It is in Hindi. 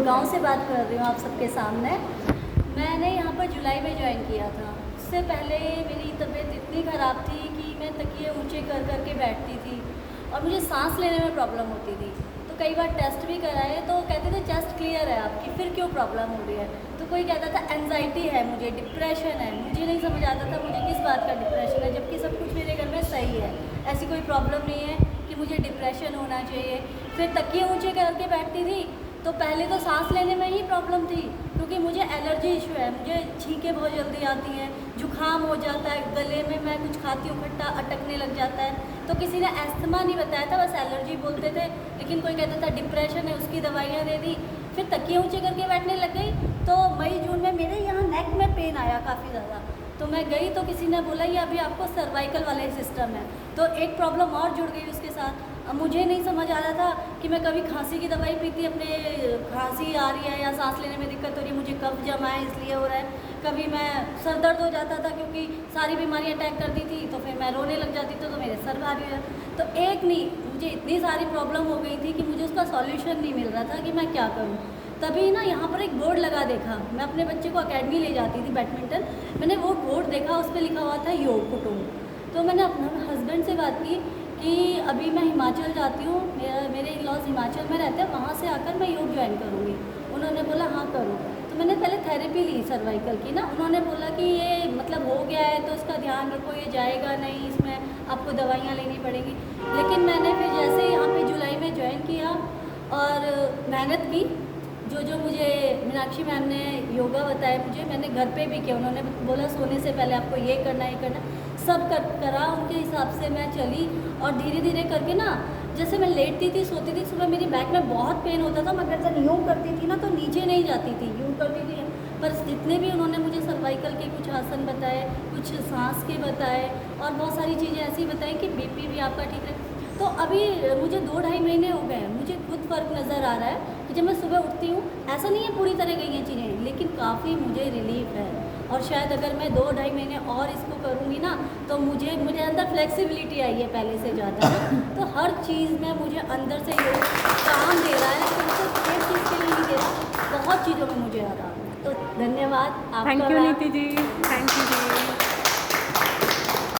गुड़गांव से बात कर रही हूँ आप सबके सामने। मैंने यहाँ पर जुलाई में ज्वाइन किया था। उससे पहले मेरी तबीयत इतनी ख़राब थी कि मैं तकिए ऊंचे कर कर के बैठती थी और मुझे सांस लेने में प्रॉब्लम होती थी। तो कई बार टेस्ट भी कराए तो कहते थे चेस्ट क्लियर है आपकी, फिर क्यों प्रॉब्लम हो रही है। तो कोई कहता था एंजाइटी है, मुझे डिप्रेशन है। मुझे नहीं समझ आता था मुझे किस बात का डिप्रेशन है, जबकि सब कुछ मेरे घर में सही है। ऐसी कोई प्रॉब्लम नहीं है कि मुझे डिप्रेशन होना चाहिए। फिर तकिए ऊँचे करके बैठती थी तो पहले तो सांस लेने में ही प्रॉब्लम थी, क्योंकि मुझे एलर्जी इशू है। मुझे छींकें बहुत जल्दी आती हैं, जुकाम हो जाता है, गले में मैं कुछ खाती हूँ खट्टा अटकने लग जाता है। तो किसी ने अस्थमा नहीं बताया था, बस एलर्जी बोलते थे। लेकिन कोई कहता था डिप्रेशन है, उसकी दवाइयाँ दे दी। फिर तकिए ऊँचे करके बैठने लग गई तो मई जून में मेरे यहाँ नेक में पेन आया काफ़ी ज़्यादा। तो मैं गई तो किसी ने बोला ये अभी आपको सर्वाइकल वाले सिस्टम है। तो एक प्रॉब्लम और जुड़ गई उसके साथ। अब मुझे नहीं समझ आ रहा था कि मैं कभी खांसी की दवाई पीती, अपने खांसी आ रही है या सांस लेने में दिक्कत हो रही है, मुझे कफ जमा है इसलिए हो रहा है। कभी मैं सर दर्द हो जाता था क्योंकि सारी बीमारियां अटैक करती थी, तो फिर मैं रोने लग जाती थी तो मेरे सर भारी हो जाता। तो एक नहीं, मुझे इतनी सारी प्रॉब्लम हो गई थी कि मुझे उसका सॉल्यूशन नहीं मिल रहा था कि मैं क्या करूँ। तभी ना यहाँ पर एक बोर्ड लगा देखा। मैं अपने बच्चे को अकेडमी ले जाती थी बैडमिंटन, मैंने वो बोर्ड देखा, उस पर लिखा हुआ था योग कुटुंब। तो मैंने अपने हस्बैंड से बात की कि अभी मैं हिमाचल जाती हूँ, मेरे इन-लॉज हिमाचल में रहते हैं, वहाँ से आकर मैं योग ज्वाइन करूँगी। उन्होंने बोला हाँ करो। तो मैंने पहले थेरेपी ली सर्वाइकल की ना। उन्होंने बोला कि ये मतलब हो गया है तो इसका ध्यान रखो, ये जाएगा नहीं, इसमें आपको दवाइयाँ लेनी पड़ेंगी। लेकिन मैंने फिर जैसे यहाँ पे जुलाई में ज्वाइन किया और मेहनत की, जो मुझे मीनाक्षी मैम ने योगा बताया मुझे, मैंने घर पे भी किया। उन्होंने बोला सोने से पहले आपको ये करना, ये करना, सब करा। उनके हिसाब से मैं चली और धीरे धीरे करके ना, जैसे मैं लेटती थी, सोती थी, सुबह मेरी बैक में बहुत पेन होता था। मैं गर्दन यूँ करती थी ना तो नीचे नहीं जाती थी, यूँ करती थी। पर जितने भी उन्होंने मुझे सर्वाइकल के कुछ आसन बताए, कुछ सांस के बताए और बहुत सारी चीज़ें ऐसी बताई कि बीपी भी आपका ठीक रहे। तो अभी मुझे 2-2.5 महीने हो गए हैं, मुझे खुद फ़र्क नज़र आ रहा है कि जब मैं सुबह उठती हूँ, ऐसा नहीं है पूरी तरह गई हैं चीज़ें, लेकिन काफ़ी मुझे रिलीफ है। और शायद अगर मैं 2-2.5 महीने और इसको करूँगी ना तो मुझे अंदर फ्लेक्सिबिलिटी आई है पहले से ज़्यादा। तो हर चीज़ में मुझे अंदर से योग काम दे रहा है, सिर्फ एक चीज़ के लिए नहीं दे रहा, बहुत चीज़ों में मुझे आ रहा है। तो धन्यवाद आपका। थैंक यू नीति जी, थैंक यू जी।